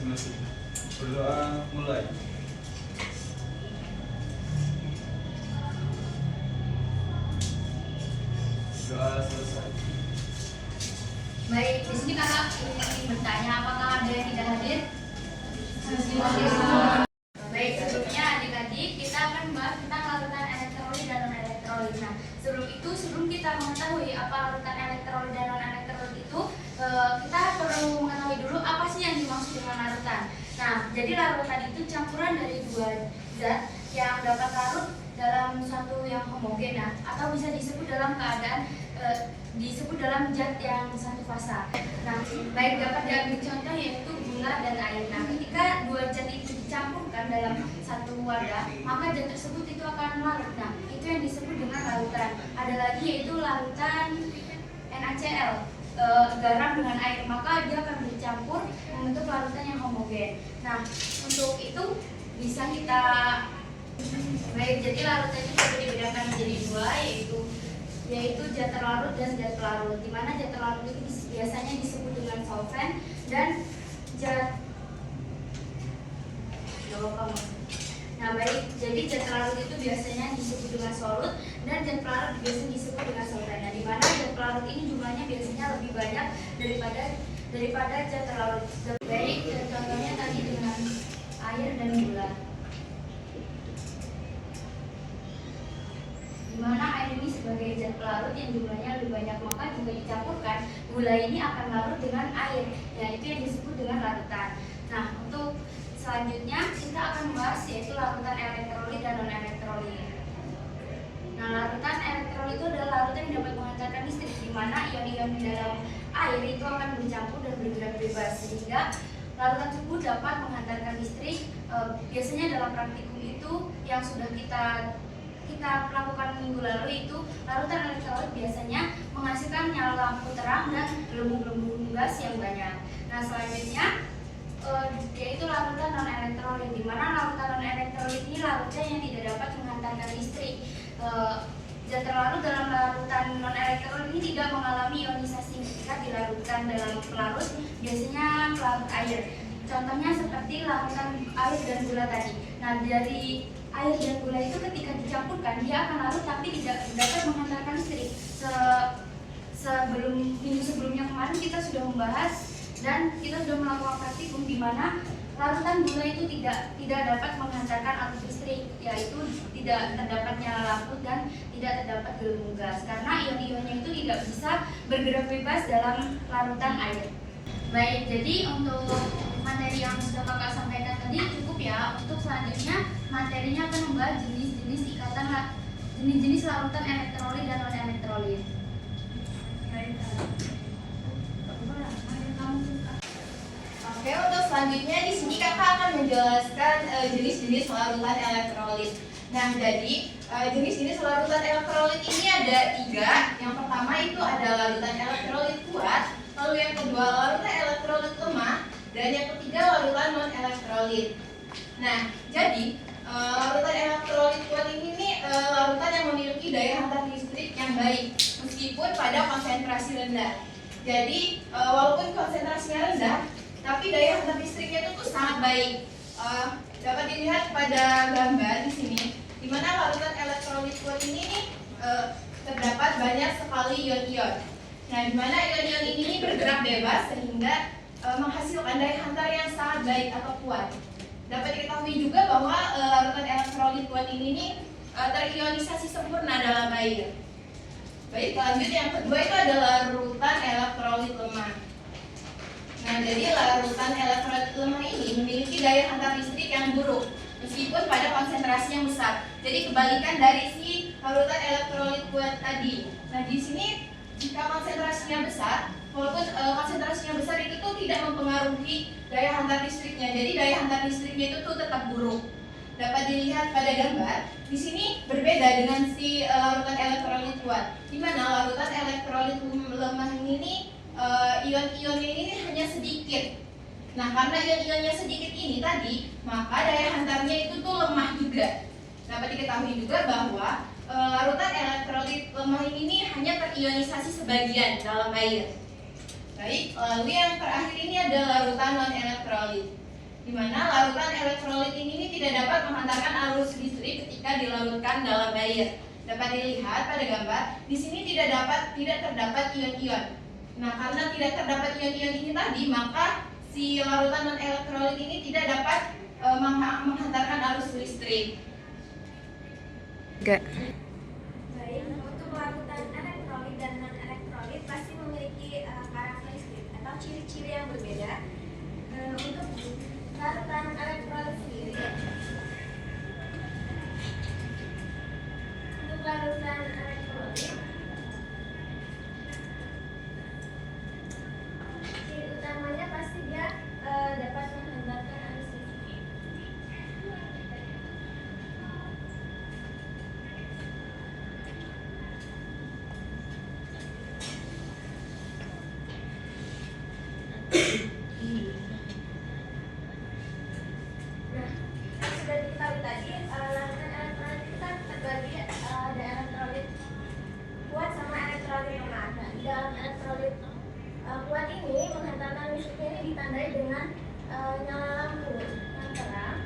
masing-masing. Berdoa mulai. Doa selesai. Baik, di sini kakak ingin bertanya apakah ada yang tidak hadir? Baik, sebelumnya adik-adik kita akan membahas tentang larutan elektrolit dan non-elektrolit. Nah, sebelum kita mengetahui apa larutan elektrolit dan non-elektrolit itu, kita perlu mengetahui dulu apa sih yang dimaksud dengan larutan. Nah, jadi larutan itu campuran dari dua zat yang dapat larut dalam suatu yang homogen, atau bisa disebut dalam keadaan disebut dalam zat yang satu fasa. Nah, baik dapat diambil contoh yaitu gula dan air. Nah, ketika dua zat itu dicampurkan dalam satu wadah, maka zat tersebut itu akan larut. Nah, itu yang disebut dengan larutan. Ada lagi yaitu larutan NaCl, garam dengan air, maka dia akan bercampur membentuk larutan yang homogen. Nah, untuk itu bisa kita jadi larutan itu dapat dibedakan menjadi dua, yaitu zat terlarut dan zat pelarut. Di mana zat terlarut itu biasanya disebut dengan solvent dan zat Nah, baik, jadi zat terlarut itu biasanya disebut dengan solut dan zat pelarut biasanya disebut dengan solvent. Nah, di mana zat pelarut ini jumlahnya biasanya lebih banyak daripada zat terlarut. Baik, contohnya tadi dengan air dan gula. Dimana air ini sebagai zat pelarut yang jumlahnya lebih banyak, maka jika dicampurkan gula ini akan larut dengan air, yaitu yang disebut dengan larutan. Nah, untuk selanjutnya kita akan membahas yaitu larutan elektrolit dan non-elektrolit. Nah, larutan elektrolit itu adalah larutan yang dapat menghantarkan listrik, di mana ion-ion di dalam air itu akan bercampur dan bergerak bebas, sehingga larutan tersebut dapat menghantarkan listrik. Biasanya dalam praktikum itu yang sudah kita lakukan minggu lalu itu larutan elektrolit biasanya menghasilkan nyala lampu terang dan gelembung-gelembung gas yang banyak. Nah, selanjutnya yaitu larutan non-elektrolit, di mana larutan non-elektrolit ini larutnya yang tidak dapat menghantarkan listrik. Zat terlarut dalam larutan non-elektrolit ini tidak mengalami ionisasi ketika dilarutkan dalam pelarut, biasanya pelarut air. Contohnya seperti larutan air dan gula tadi. Nah, dari air dan gula itu ketika dicampurkan dia akan larut tapi tidak dapat menghantarkan listrik. Minggu sebelumnya kemarin kita sudah membahas dan kita sudah melakukan praktikum di mana larutan gula itu tidak dapat menghantarkan arus listrik, yaitu tidak terdapat nyala lampu dan tidak terdapat gelembung gas karena ion-ionnya itu tidak bisa bergerak bebas dalam larutan air. Baik, jadi untuk materi yang sudah kakak sampaikan tadi cukup ya. Untuk selanjutnya materinya akan membahas jenis-jenis larutan elektrolit dan non-elektrolit. Oke, untuk selanjutnya di sini kakak akan menjelaskan jenis-jenis larutan elektrolit. Nah, jadi jenis-jenis larutan elektrolit ini ada 3. Yang pertama itu ada larutan elektrolit kuat, lalu yang kedua larutan elektrolit lemah, dan yang ketiga larutan non-elektrolit. Nah, jadi larutan elektrolit kuat ini nih larutan yang memiliki daya hantar listrik yang baik meskipun pada konsentrasi rendah. Jadi walaupun konsentrasinya rendah, tapi daya hantar listriknya itu tuh sangat baik. Dapat dilihat pada gambar di sini, di mana larutan elektrolit kuat ini nih terdapat banyak sekali ion-ion. Nah, di mana ion-ion ini bergerak bebas sehingga menghasilkan daya hantar yang sangat baik atau kuat. Dapat diketahui juga bahwa larutan elektrolit kuat ini nih terionisasi sempurna dalam air. Baik, lanjut yang kedua itu adalah larutan elektrolit lemah. Nah, jadi larutan elektrolit lemah ini memiliki daya hantar listrik yang buruk meskipun pada konsentrasi yang besar. Jadi kebalikan dari si larutan elektrolit kuat tadi. Nah, di sini jika konsentrasinya besar, walaupun konsentrasinya besar itu tuh tidak mempengaruhi daya hantar listriknya. Jadi daya hantar listriknya itu tuh tetap buruk. Dapat dilihat pada gambar. Di sini berbeda dengan si larutan elektrolit kuat. Di mana larutan elektrolit lemah ini ion-ionnya ini hanya sedikit. Nah, karena ion-ionnya sedikit ini tadi, maka daya hantarnya itu tuh lemah juga. Dapat diketahui juga bahwa larutan elektrolit lemah ini hanya terionisasi sebagian dalam air. Baik, lalu yang terakhir ini adalah larutan non-elektrolit. di mana larutan elektrolit ini tidak dapat menghantarkan arus listrik ketika dilarutkan dalam air. Dapat dilihat pada gambar, di sini tidak terdapat ion-ion. Nah, karena tidak terdapat ion-ion ini tadi, maka si larutan non elektrolit ini tidak dapat menghantarkan arus listrik. Baik, untuk larutan elektrolit dan non elektrolit pasti memiliki karakteristik atau ciri-ciri yang berbeda. Untuk larutan elektrolit sendiri, untuk larutan elektrolit, ciri utamanya pasti dia dapat menghantarkan arus listrik. Nah, sudah diketahui tadi, larutan elektrolit itu kan terbagi ada elektrolit kuat sama elektrolit lemah. Nah, di dalam elektrolit kuat ini menghantarkan listriknya ini ditandai dengan nyala lampu yang terang.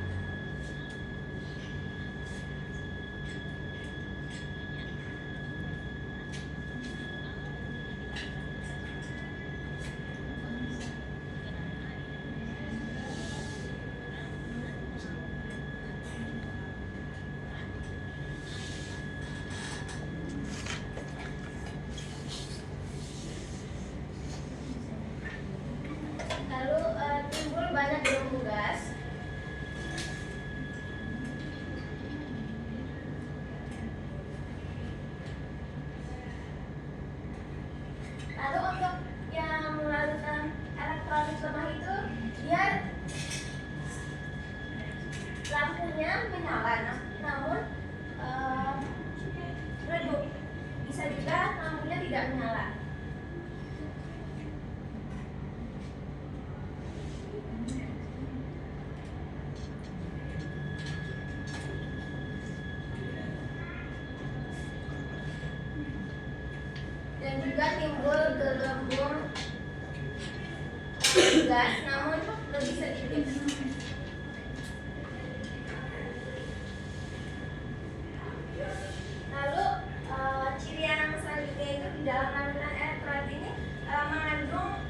Lalu timbul banyak gelembung gas. Lalu untuk yang larutan elektrolit lemah itu, dia lampunya menyala, namun redup. Bisa juga lampunya tidak menyala. Dan juga timbul gelembung gas, namun lebih sedikit. Lalu ciri yang selanjutnya itu di dalam larutan elektrolit ini mengandung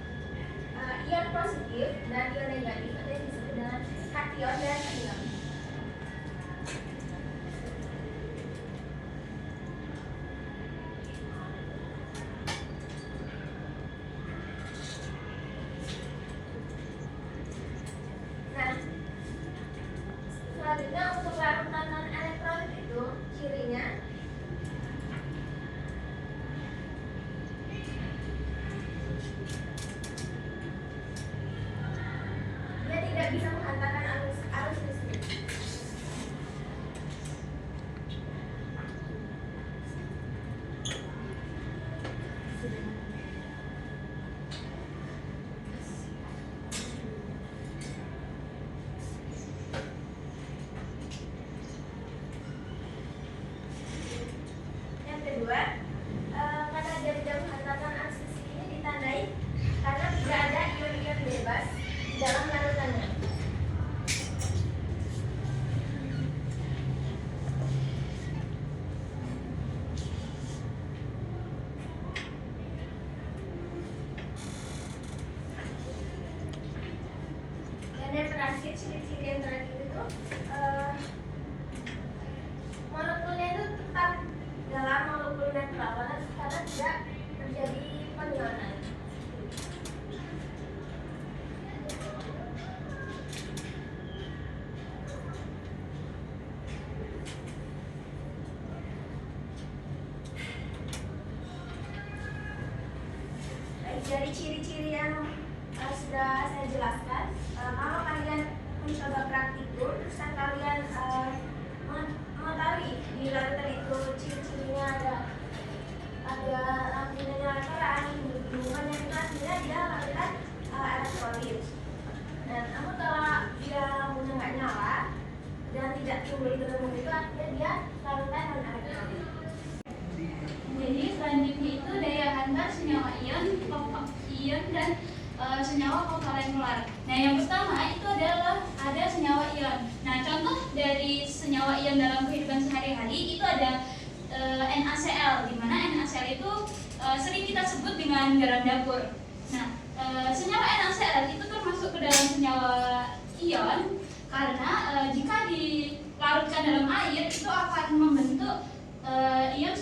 ion positif dan ion negatif atau yang disebut dengan kation dan anion. Nah, selanjutnya untuk larutan non elektrolit itu cirinya dia tidak bisa menghantarkan arus listrik. Yang kedua, karena dia tidak menghantarkan arus listrik ini ditandai karena tidak ada ion-ion bebas di dalam larutannya. Dan yang terakhir, ciri-ciri yang terakhir itu molekulnya itu tetap dalam molekul netral karena tidak terjadi penionan. Dari ciri-ciri yang sudah saya jelaskan, kalau kalian mencoba praktikum, terus kalian mengetahui di larutan itu ciri-cirinya ada lampunya nyala terang, hubungannya kita sebenarnya dia larutan elektrolit. Nah, namun kalau dia lampunya nggak nyala dan tidak timbul gelembung itu artinya dia larutan non elektrolit. Jadi selanjutnya itu daya hantar senyawa ion, kelompok ion dan senyawa kovalen polar. Nah, yang pertama itu adalah ada senyawa ion. Nah, contoh dari senyawa ion dalam kehidupan sehari-hari itu ada NaCl, di mana NaCl itu sering kita sebut dengan garam dapur. Nah, senyawa NaCl itu termasuk ke dalam senyawa ion karena jika dilarutkan dalam air itu akan membentuk ion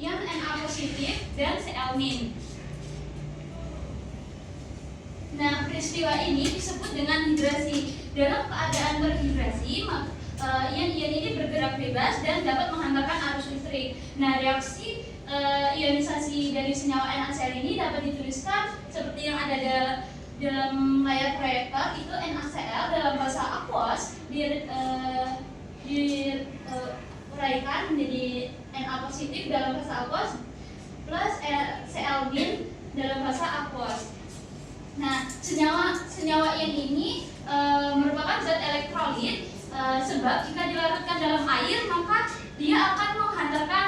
Na positif dan Cl-. Nah, peristiwa ini disebut dengan hidrasi. Dalam keadaan berhidrasi, ion-ion ini bergerak bebas dan dapat menghantarkan arus listrik. Nah, reaksi ionisasi dari senyawa NaCl ini dapat dituliskan seperti yang ada dalam layar proyektor. Itu NaCl dalam bahasa aqueous diuraikan menjadi Na positif dalam bahasa aqueous plus Cl- dalam bahasa aqueous. Nah, senyawa ion ini merupakan zat elektrolit sebab jika dilarutkan dalam air maka dia akan menghantarkan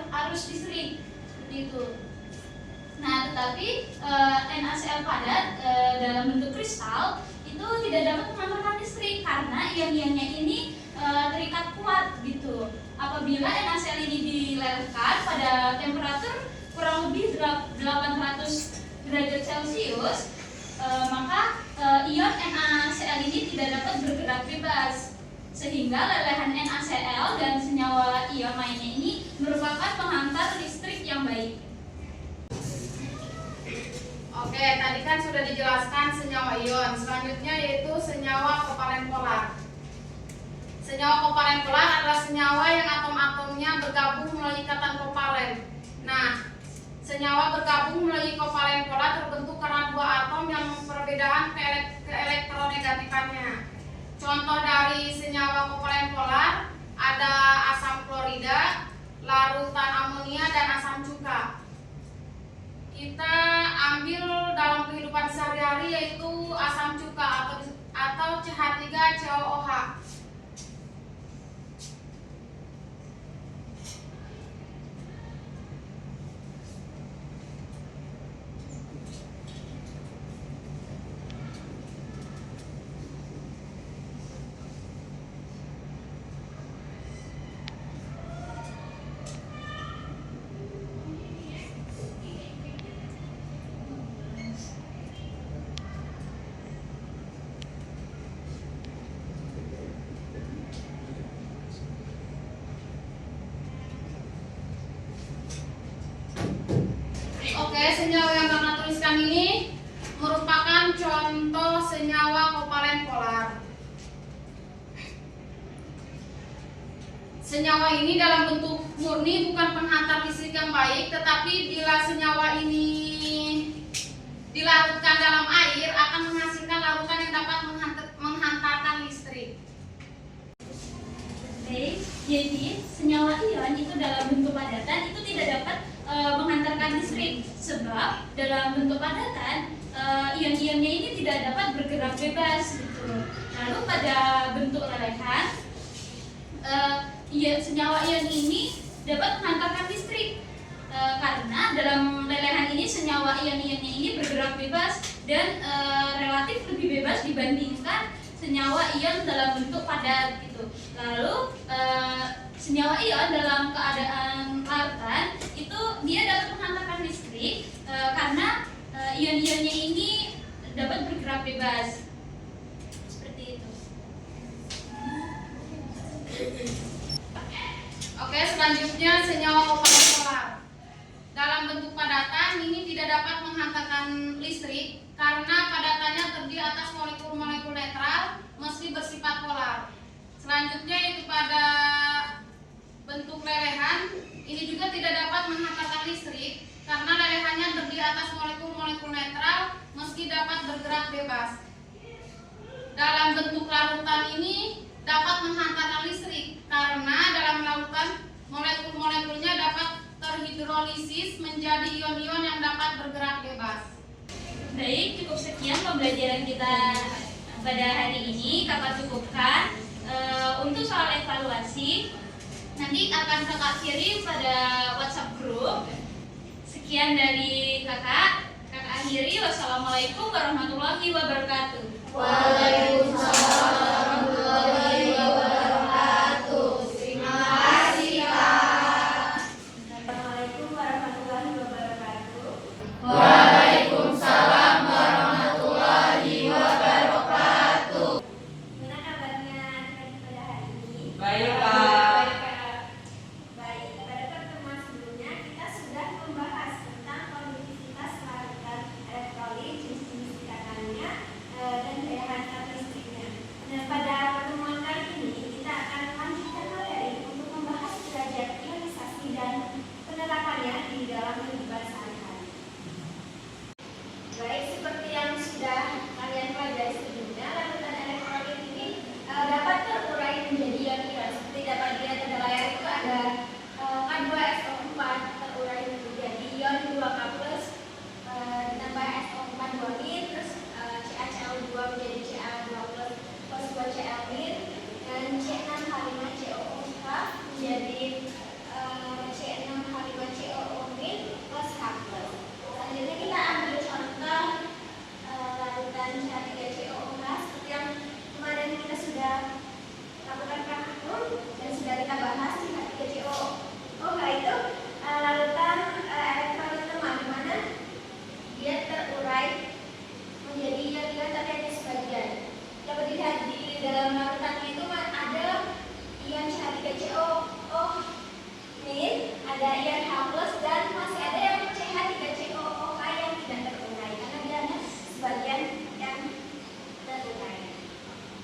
arus listrik seperti itu. Nah, tetapi NaCl padat dalam bentuk kristal itu tidak dapat menghantarkan listrik karena ion-ionnya ini terikat kuat gitu. Apabila NaCl ini dilelehkan pada temperatur kurang lebih 800 derajat Celcius, maka ion NaCl ini tidak dapat bergerak bebas, sehingga lelehan NaCl dan senyawa ion lainnya ini merupakan penghantar listrik yang baik. Oke, tadi kan sudah dijelaskan senyawa ion. Selanjutnya yaitu senyawa kovalen polar. Senyawa kovalen polar adalah senyawa yang atom-atomnya bergabung melalui ikatan kovalen. Nah, senyawa bergabung melalui kovalen polar terbentuk karena dua atom yang perbedaan keelektronegatifannya. Contoh dari senyawa kovalen polar ada asam klorida, larutan amonia, dan asam cuka. Kita ambil dalam kehidupan sehari-hari yaitu asam cuka atau CH3COOH. Oke, senyawa yang Kakak tuliskan ini merupakan contoh senyawa kovalen polar. Senyawa ini dalam bentuk murni bukan penghantar listrik yang baik, tetapi bila senyawa ini dilarutkan dalam air akan menghasilkan larutan yang dapat menghantarkan listrik. Baik, jadi senyawa ion itu dalam bentuk padatan itu tidak dapat menghantarkan listrik sebab dalam bentuk padatan ion-ionnya ini tidak dapat bergerak bebas gitu. Lalu pada bentuk lelehan senyawa ion ini dapat menghantarkan listrik karena dalam lelehan ini senyawa ion-ionnya ini bergerak bebas dan relatif lebih bebas dibandingkan senyawa ion dalam bentuk padat gitu. Lalu senyawa ion dalam keadaan larutan itu dia dapat menghantarkan listrik karena ion-ionnya ini dapat bergerak bebas seperti itu. Oke, selanjutnya senyawa kovalen polar. Dalam bentuk padatan ini tidak dapat menghantarkan listrik karena padatannya terdiri atas molekul-molekul netral meski bersifat polar. Selanjutnya itu pada bentuk lelehan ini juga tidak dapat menghantarkan listrik karena lelehannya terdiri atas molekul-molekul netral meski dapat bergerak bebas. Dalam bentuk larutan ini dapat menghantarkan listrik karena dalam larutan molekul-molekulnya dapat terhidrolisis menjadi ion-ion yang dapat bergerak bebas. Baik, cukup sekian pembelajaran kita pada hari ini. Kakak cukupkan. Untuk soal evaluasi nanti akan kakak kirim pada WhatsApp grup. Sekian dari kakak akhiri. Wassalamualaikum warahmatullahi wabarakatuh. Waalaikumsalam warahmatullahi wabarakatuh. Terima kasih, Kak. Assalamualaikum warahmatullahi wabarakatuh. Waalaikumsalam warahmatullahi wabarakatuh. Gimana kabarnya adik-adik pada hari ini? Baik, Kak. Baik, pada pertemuan sebelumnya kita sudah membahas tentang konduktivitas larutan elektrolit, jenis-jenis ikatannya, dan daya hantar listriknya. Nah, pada pertemuan kali ini kita akan melanjutkan materi untuk membahas derajat ionisasi dan penerapannya di dalam kehidupan sehari-hari. Baik, seperti yang sudah kalian pelajari sebelumnya, larutan elektrolit ini dapat terurai menjadi ion-ion. Seperti dapat dilihat pada layar itu ada K2SO4 terurai menjadi ion 2K+, ditambah SO4 2-, terus CaCl2 menjadi Ca2+ plus 2Cl-, dan C6H5COOH menjadi C6H5COO- plus H+. Selanjutnya kita ambil contoh larutan CH3COOH seperti yang kemarin kita sudah lakukan praktikum dan sudah kita bahas. CH3COOH itu larutan elektrolit lemah di mana dia terurai menjadi ion-ion tapi hanya sebagian. Dapat dilihat di dalam larutannya itu ada ion CH3COOH-, ada ion H+, dan masih ada yang CH3COOH yang tidak terurai karena dia hanya sebagian yang terurai.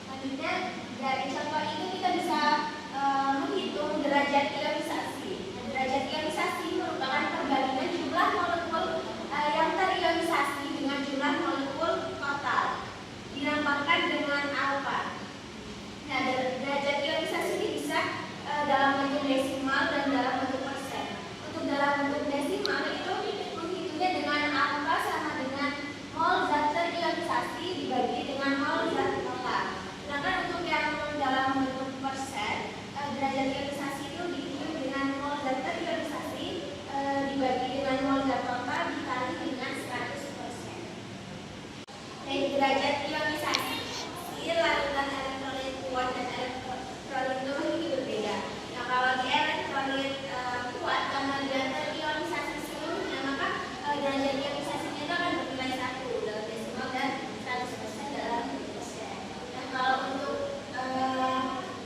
Selanjutnya dari contoh itu kita bisa menghitung derajat ionisasi. Nah, derajat ionisasi merupakan perbandingan jumlah molekul yang terionisasi dengan jumlah molekul total dilambangkan dengan alfa. Nah, derajat ionisasi ini bisa dalam bentuk desimal dan dalam bentuk persen. Untuk dalam bentuk desimal itu menghitungnya dengan alfa sama dengan mol zat terionisasi dibagi dengan mol zat total. Sedangkan untuk yang dalam bentuk persen, derajat ionisasi itu dihitung dengan mol zat terionisasi dibagi dengan mol zat total dikali dengan 100%. Derajat ionisasi larutan elektrolit kuat dan elektrolit lemah ini berbeda. Nah, kalau di elektrolit kuat karena dia terionisasi seluruhnya, maka derajat ionisasinya itu akan bernilai 1 dalam desimal dan 100% dalam persen. Nah, kalau untuk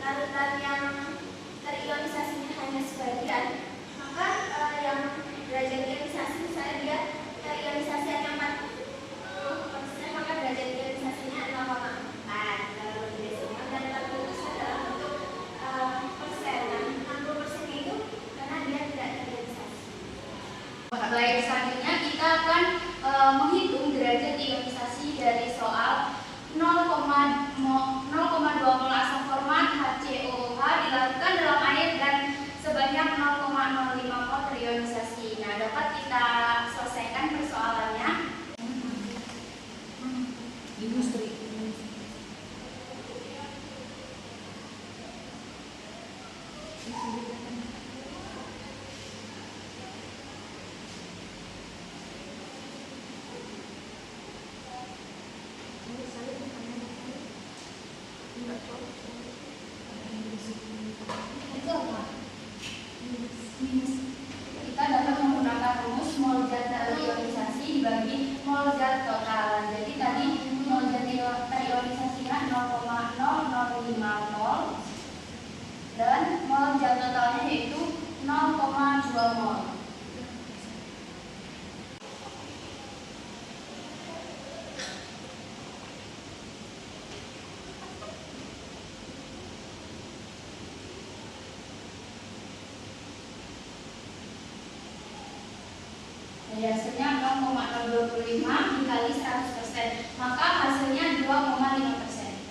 larutan yang terionisasinya hanya sebagian, maka yang derajat ionisasi misalnya dia terionisasi hanya 40%, maka derajat ionisasinya 0,4 dalam bentuk desimal dan 40% dalam bentuk persen. Nah, 60% itu karena dia tidak terionisasi. Baik, selanjutnya kita akan menghitung derajat ionisasi dari soal 0,2 mol asam format HCOOH dilakukan dalam air dan sebanyak 0,05 mol terionisasi. Nah, dapat kita selesaikan persoalannya. Itu apa? Kita dapat menggunakan rumus mol zat terionisasi dibagi mol zat total. Jadi tadi mol zat terionisasinya 0,005 mol dan mol zat totalnya yaitu 0,2 mol. Jadi hasilnya 0,025 dikali 100%, maka hasilnya 2,5%.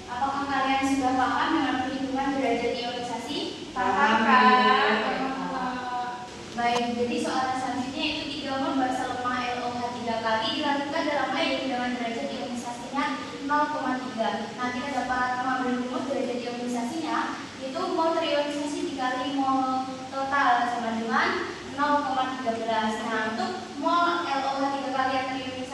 Apakah kalian sudah paham dengan perhitungan derajat ionisasi? Paham kan? Baik, jadi soalan selanjutnya itu 3 mol basa lemah LOH 3 kali dilakukan dalam air dengan derajat ionisasinya 0,3. Nah, kita dapat mengambil rumus derajat ionisasinya itu mol terionisasi dikali mol total sama dengan 0,13. Nah, untuk mol LOH 3 kali yang terionisasi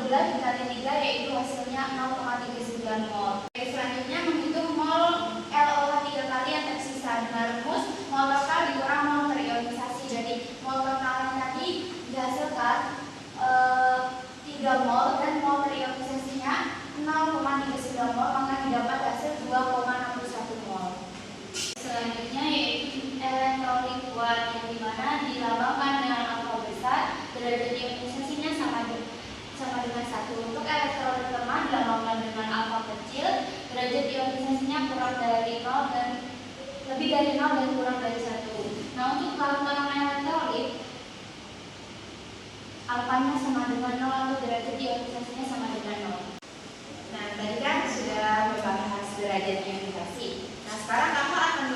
gula dikali 3 yaitu hasilnya 0,39 mol. Selanjutnya menghitung mol LOH 3 kali yang tersisa dengan rumus mol total dikurang mol terionisasi. Jadi mol totalnya tadi dihasilkan 3 mol dan mol terionisasinya 0,39 mol, maka didapat hasil 2,61 mol. Selanjutnya yaitu elektrolit kuat yang dimana dilambangkan dengan angka besar, derajat ionisasinya sama dengan 1. Untuk elektrolit lemah dilambangkan dengan angka kecil, derajat ionisasinya kurang dari 0 dan lebih dari 0 dan kurang dari 1. Nah, untuk larutan elektrolit alfanya sama dengan 0 atau derajat ionisasinya sama dengan 0. Nah, tadi kan sudah membahas derajat ionisasi. Nah, sekarang kakak akan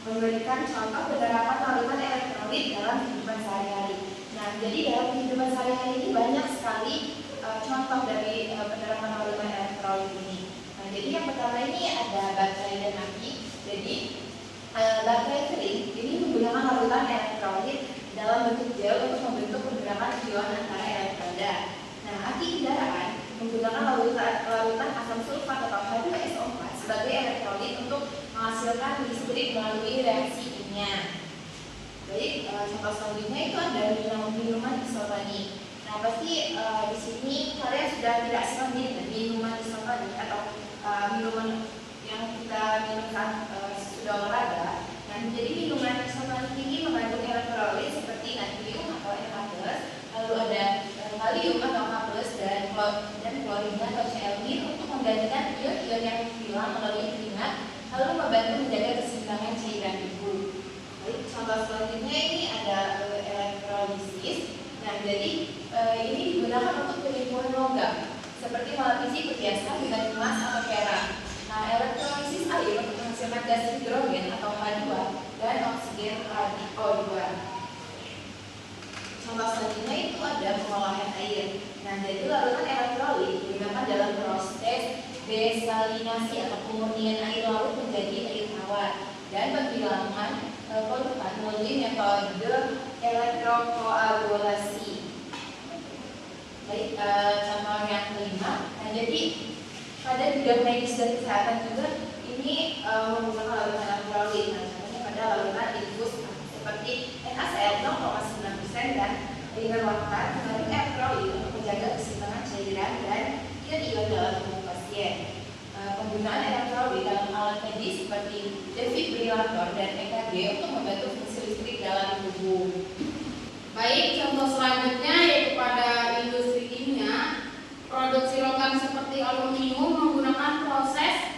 memberikan contoh penerapan larutan elektrolit dalam kehidupan sehari-hari. Nah, jadi dalam kehidupan sehari-hari ini banyak sekali contoh dari penerapan larutan elektrolit ini. Nah, jadi yang pertama ini ada baterai dan api. Jadi baterai kering ini menggunakan larutan elektrolit dalam bentuk gel untuk membentuk pergerakan ion antara elektroda. Nah, aki kendaraan menggunakan larutan asam sulfat atau H2SO4 sebagai elektrolit untuk menghasilkan listrik melalui reaksi kimia. Baik, contoh selanjutnya itu ada minuman isotonik. Nah, pasti di sini kalian sudah tidak asing dengan minuman isotonik atau minuman yang kita minum saat sudah olahraga. Nah, jadi minuman isotonik ini mengandung elektrolit seperti natrium atau NH+, lalu ada kalium atau H+, dan klorida atau Cl- untuk menggantikan ion-ion yang hilang melalui keringat, lalu membantu menjaga keseimbangan cairan tubuh. Baik, contoh selanjutnya ini ada elektrolisis. Nah, jadi ini digunakan untuk penyembuhan logam, seperti melapisi perhiasan dengan emas atau perak. Nah, elektrolisis air untuk menghasilkan gas hidrogen atau H2 dan oksigen O2. Contoh selanjutnya itu ada pengolahan air. Nah, jadi larutan elektrolit digunakan dalam proses desalinasi atau pemurnian air laut menjadi air tawar dan penghilangan polutan melalui metode elektrokoagulasi. Baik, contoh yang kelima. Nah, jadi pada bidang medis dan kesehatan juga ini menggunakan larutan elektrolit. Nah, contohnya pada larutan infus seperti NaCl 0,9% dan ringan wakar mengandung elektrolit untuk menjaga keseimbangan cairan dan ion-ion dalam tubuh pasien. Penggunaan elektrolit dalam alat medis seperti defibrilator dan EKG untuk membantu fungsi listrik dalam tubuh. Baik, contoh selanjutnya yaitu pada industri kimia, produksi logam seperti aluminium menggunakan proses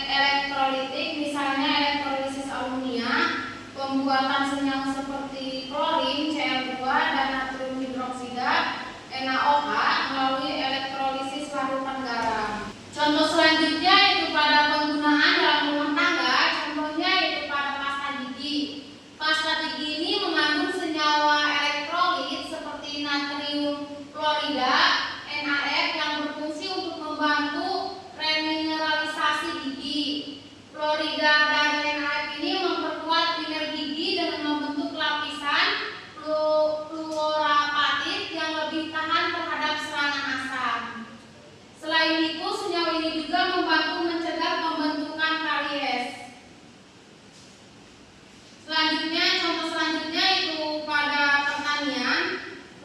elektrolitik, misalnya elektrolisis aluminia, pembuatan senyawa seperti klorin, Cl2 dan natrium hidroksida, NaOH melalui elektrolisis larutan garam. Contoh selanjutnya yaitu pada penggunaan dalam rumah tangga, contohnya yaitu pada pasta gigi. Pasta gigi ini mengandung senyawa elektrolit seperti natrium klorida, NaF yang berfungsi untuk membantu remineralisasi gigi. Klorida dan NaF ini memperkuat biner gigi dengan membentuk lapisan fluorapatit yang lebih tahan terhadap serangan asam. Selain itu, senyawa ini juga membantu mencegah pembentukan karies. Selanjutnya, contoh selanjutnya itu pada pertanian,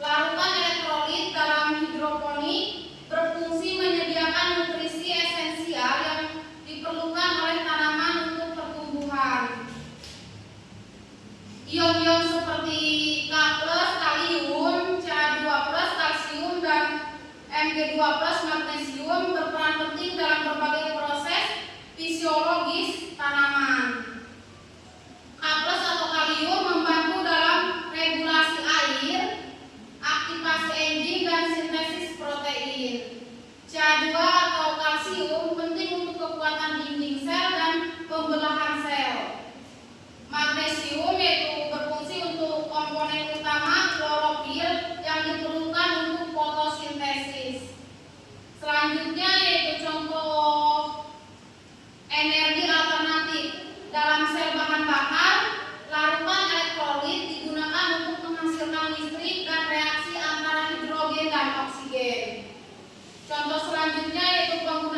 larutan elektrolit dalam hidroponik berfungsi menyediakan nutrisi esensial yang diperlukan oleh tanaman untuk pertumbuhan. Ion-ion seperti K+, kalium, Ca2+, kalsium, dan Mg2+, magnesium berperan penting dalam berbagai proses fisiologis tanaman. K+ atau kalium membantu dalam regulasi air, aktivasi enzim, dan sintesis protein. Ca2 atau kalsium penting untuk kekuatan dinding sel dan pembelahan sel. Magnesium yaitu berfungsi untuk komponen utama klorofil yang diperlukan untuk fotosintesis. Selanjutnya yaitu contoh energi alternatif. Contoh selanjutnya yaitu penggunaan